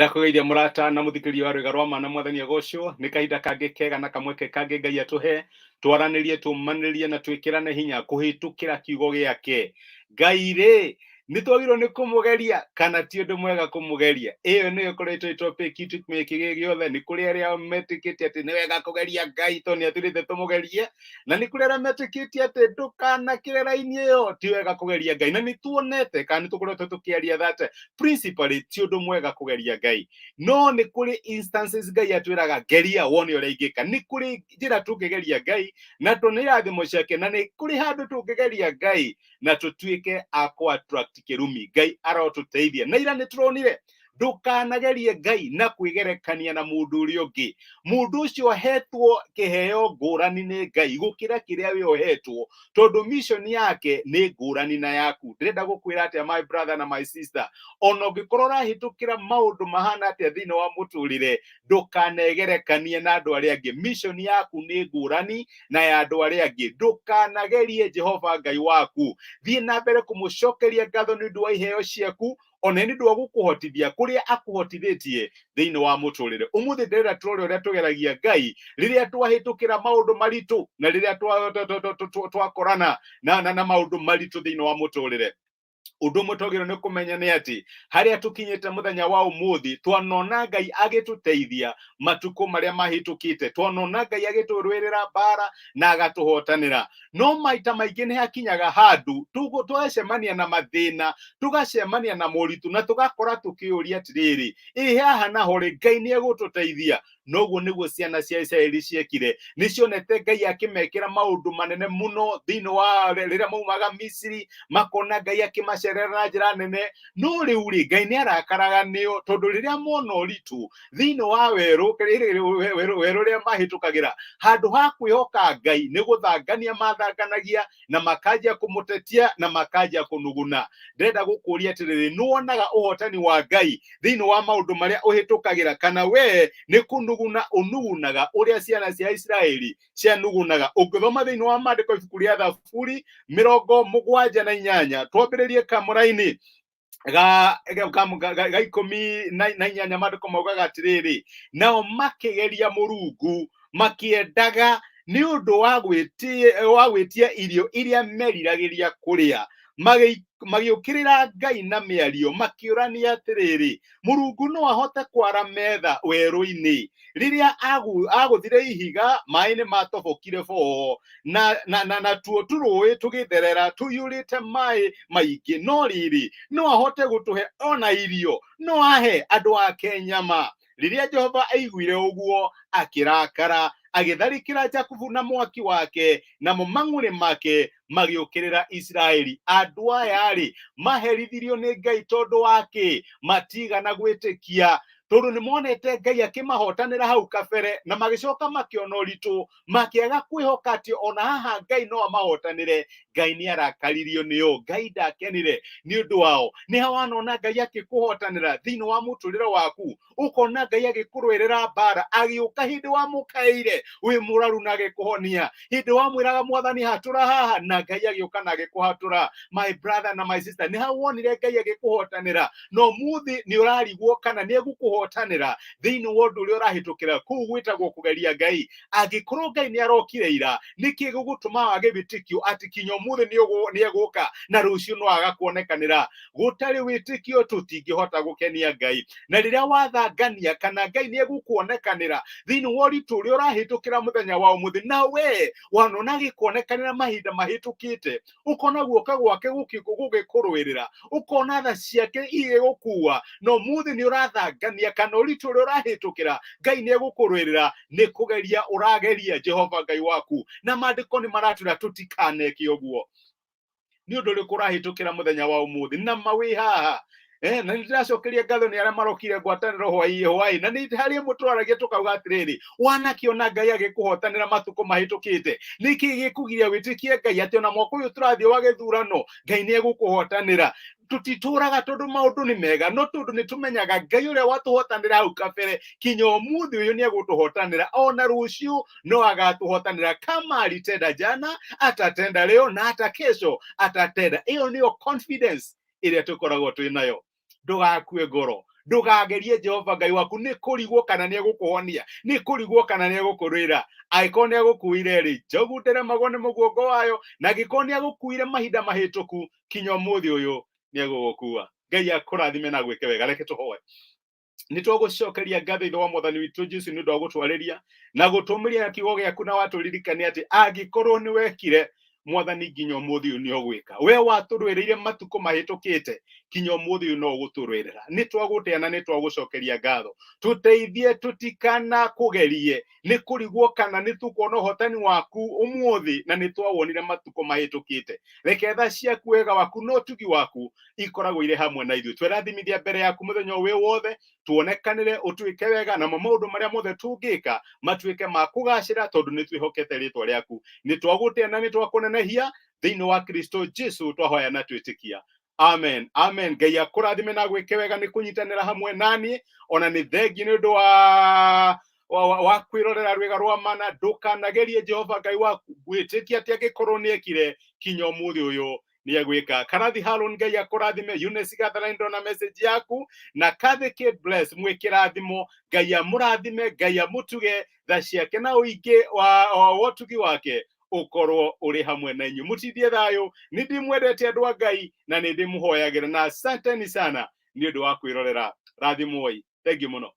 Ndakũgeithia mũrata na mũthikĩrĩria wa rwĩga rwa mana mwathani agocwo nĩ kahinda kangĩ kega na kamweke kangĩ Ngai atũhe twaranĩrie tũmanĩrĩrie na twĩkĩrane hinya kũhĩtũkĩra kiugo gĩake. Ngai rĩ nĩtwagĩrĩirwo nĩ kũmũgeria kana ti ũndũ mwega kũmũgeria? Ĩyo nĩyo ĩkoretwo topic itu gĩkĩ gĩothe. Nĩ kũrĩ arĩa metĩkĩtie atĩ nĩ wega kũgeria Ngai tondũ nĩatwĩrĩte tũmũgerie, na nĩ kũrĩ arĩa metĩkĩtie atĩ ndũkanakĩre raini ĩyo, ti wega kũgeria Ngai. Na nĩtuonete kana nĩtũkoretwo tũkĩaria that principally ti ũndũ mwega kũgeria Ngai, no nĩ kũrĩ instances Ngai atwĩraga geria wone ũrĩa ingĩka. Nĩ kũrĩ njĩra tũngĩgeria Ngai na nĩ irathimo ciake, na nĩ kũrĩ handũ tũngĩgeria Ngai na tũtuĩke a kũ attract kĩrumi. Ngai arotũteithia, na ira nĩtũronire ndũkanagerie Ngai na kwĩgerekania na mũndũ ũrĩa ũngĩ. Mũndũ ũcio ahetwo kĩheo ngũrani nĩ Ngai gũkĩra kĩrĩa we ũhetwo, tondũ mission yake nĩ ngũrani na yaku. Ndĩrenda gũkwĩra atĩa my brother na my sister, ona ũngĩkorwo ũrahĩtũkĩra maũndũ mahana atĩa thĩinĩ wa mũtũrĩre, ndũkanegerekanie na andũ arĩa angĩ. Mission yaku nĩ ngũrani na ya andũ arĩa angĩ. Ndũkanagerie Jehova Ngai waku, thiĩ na mbere kũmũcokeria ngatho nĩ ũndũ wa iheo ciaku, ona nĩ ũndũ wa gũkũhotithia kũrĩa akũhotithĩtie thĩinĩ wa mũtũrĩre. Ũmũthĩ ndĩrenda tũrore ũrĩa tũgeragia Ngai rĩrĩa twahĩtũkĩra maũndũ maritũ na rĩrĩa twakorana na maũndũ maritũ thĩinĩ wa mũtũrĩre. Ũndũ ũmwe twagĩrĩirwo nĩ kũmenya nĩ atĩ harĩa tũkinyĩte mũthenya wa ũmũthĩ, twanona Ngai agĩtũteithia matukũ marĩa mahĩtũkĩte, twanona Ngai agĩtũrũĩrĩra mbara na agatũhotanĩra. No maita maingĩ nĩ hakinyaga handũ tũgacemania na mathĩna, tũgacemania na moritũ, na tũgakora tũkĩũria atĩrĩrĩ, haha naho rĩ Ngai nĩ egũtũteithia? Noguo nĩguo ciana cia Isiraeli ciekire. Nĩcionete Ngai akĩmekĩra maũndũ manene mũno thĩinĩ wa rĩrĩa maumaga Misiri, makona Ngai akĩmacerera na njĩra nene. No rĩu rĩ Ngai nĩ arakaraga nĩo, tondũ rĩrĩa mona ũritũ thĩinĩ wa werũ ũrĩa mahĩtũkagĩra, handũ ha kwĩhoka Ngai nĩ gũthangania mathanganagia na makanjia kũmũtetia na makanjia kũnuguna. Ndĩrenda gũkũria atĩrĩrĩ, nĩwonaga ũhotani wa Ngai thĩinĩ wa maũndũ marĩa ũhĩtũkagĩra, kana we nĩ kũnuguna ũnugunaga ũrĩa ciana cia Isiraeli cianugunaga? Ũngĩthoma thĩinĩ wa maandĩko ibuku rĩa Thaburi 78, twambĩrĩrie kamũra-inĩ ga 18, maandĩko maugaga atĩrĩrĩ, nao makĩgeria Mũrungu makĩendaga nĩ ũndũ wa gwĩtia irio iria meriragĩria kũrĩa, magĩũkĩrĩra Ngai na mĩario makĩũrania atĩrĩrĩ, Mũrungu no ahote kwara metha werũ-inĩ? Rĩrĩa agũthire ihiga, maaĩ nĩ matobokire boho, na tuo tũrũĩ tũgĩtherera tũiyũrĩte maaĩ maingĩ. No rĩrĩ no ahote gũtũhe ona irio, no ahe andũ ake nyama? Rĩrĩa Jehova aiguire ũguo akĩrakara, agĩtharĩkĩra Jakubu na mwaki wake, namo mang'ũrĩ make magĩũkĩrĩra Isiraeli. Andũ aya rĩ maherithirio nĩ Ngai tondũ wake matigana gwĩtĩkia, tondũ nĩmonete Ngai akĩmahotanĩra hau kabere, na magĩcoka makĩona ũritũ, makĩaga kwĩhoka atĩ ona haha Ngai no amahotanĩre. Ngai nĩ arakaririo nĩo, Ngai ndakenire nĩ ũndũ wao. Nĩ wanona Ngai akĩkũhotanĩra thĩinĩ wa mũtũrĩre waku, ũkona Ngai agĩkũrũĩrĩra mbara, agĩũka hĩndĩ wa mũkaĩire wĩ mũraru na agĩkũhonia, hĩndĩ wa mwĩraga Mwathani hatũra haha, na Ngai agĩũka na agĩkũhatũra. My brother na my sister, nĩ hau wonire Ngai agĩkũhotanĩra, no mũthĩ nĩ ũrarigwo kana nĩ egũkũhotanĩra thĩinĩ wa ũndũ ũrĩa ũrahĩtũkĩra. Kũu gwĩtagwo kũgeria Ngai. Angĩkorwo Ngai nĩ arokire ira, nĩkĩ gũgũtũma wage wĩtĩkio atĩ kinya ũmũthĩ nĩ egũka na rũciũ no agakuonekanĩra? Gũtarĩ wĩtĩkio tũtingĩhota gũkenia Ngai. Na rĩrĩa wathangania kana Ngai nĩ egũkuonekanĩra thĩinĩ wa ũritũ ũrĩa ũrahĩtũkĩra mũthenya wa ũmũthĩ, na we wanona agĩkuonekanĩra mahinda mahĩtũkĩte, ũkona guoka gwake gũgĩkũrũĩrĩra, ũkona tha ciake igĩgũkua, no mũthĩ nĩ ũrathangania kana ũritũ ũrĩa ũrahĩtũkĩra, Ngai nĩ egũkũrũĩrĩra. Nĩ kũgeria ũrageria Jehova Ngai waku, na maandĩko nĩ maratwĩra tũtikaneke ũguo. Nĩ ũndũ ũrĩkũ ũrahĩtũkĩra mũthenya wa ũmũthĩ? Na mawĩ haha na nĩ ndĩracokeria ngatho nĩ arĩa marokire ngwatanĩro hwaĩ, na nĩ harĩ ĩmwe tũraragia tũkauga atĩrĩrĩ, wanakĩona Ngai agĩkũhotanĩra matukũ mahĩtũkĩte, nĩkĩ gĩkũgiria wĩtĩkie Ngai atĩ ona mwaka ũyũ tũrathiĩ wa gĩthurano Ngai nĩ egũkũhotanĩra? Tũtitũraga tondũ maũndũ nĩ mega, no tondũ nĩ tũmenyaga Ngai ũrĩa watũhotanĩra hau kabere, kinya ũmũthĩ ũyũ nĩ egũtũhotanĩra, ona rũciũ no agatũhotanĩra. Kama alitenda jana atatenda leo na hata kesho atatenda. Hiyo nĩyo confidence ĩrĩa tũkoragwo twĩ nayo. Ndũgakue ngoro, ndugagerie Jehova Ngai waku nĩ kũrigwo kana nĩ egũkũhonia, nĩ kũrigwo kana nĩ egũkũrũĩra. Angĩkorwo nĩ egũkuire rĩ, njogu ndĩremagwo nĩ mũguongo wayo, na angĩkorwo nĩ egũkuire mahinda mahĩtũku, kinya ũmũthĩ ũyũ nĩ egũgũkua. Ngai akũrathime na gwĩke wega. Reke tũhoe. Nĩ twagũcokeria ngatho ithe wa Mwathani witũ Jesũ nĩ ũndũ wa gũtwarĩria na gũtũmĩria kiugo gĩaku na watũririkania atĩ angĩkorwo nĩ wekire Mwathani nginya ũmũthĩ ũyũ nĩ ũgwĩka. We watũrũĩrĩire matukũ mahĩtũkĩte, kinya ũmũthĩ ũyũ no ũgũtũrũĩrĩra. Nĩ twagũtĩa na nĩ twagũcokeria ngatho. Tũteithie tũtikana kũgerie nĩ kũrigwo kana nĩ tũkuona ũhotani waku ũmũthĩ na nĩ twawonire matukũ mahĩtũkĩte. Reke tha ciaku wega waku na ũtugi waku ikoragwo irĩ hamwe na ithuĩ. Twĩrathimithia mbere yaku mũthenya wĩ wothe, tuonekanĩre ũtwĩke wega na maũndũ marĩa mothe tũngĩka matuĩke ma kũgacĩra tondũ nĩ twĩhokete rĩtwa rĩaku. Nĩ twagũtĩa na nĩ twakũnenehia thĩinĩ wa Kristo Jesũ twahoya na twĩtĩkia. Amen. Amen. Ngai akũrathime na gwĩke wega nĩ kũnyitanĩra hamwe naniĩ, ona nĩ thengi nĩ ũndũ wa kwĩrorera rwĩga rwa mana. Ndũkanagerie Jehova Ngai waku, gwĩtĩkia atĩ angĩkorwo nĩ ekire, kinya ũmũthĩ ũyũ nĩ egwĩka. Karathi Harun, Ngai akũrathime. Eunice Gatherine, ndona message yaku. Na Kathy Kate Bless, mwĩkĩrathimo. Ngai amũrathime, Ngai amũtuge, tha ciake na ũingĩ wa ũtugi wake ũkorwo ũrĩ hamwe na inyuĩ. Mũtithie thayũ. Nĩ ndimwendete andũ a Ngai na nĩ ndĩmũhoyagĩra, na asanteni sana nĩ ũndũ wa kwĩrorera. Rathimwoi. Thengiũ mũno.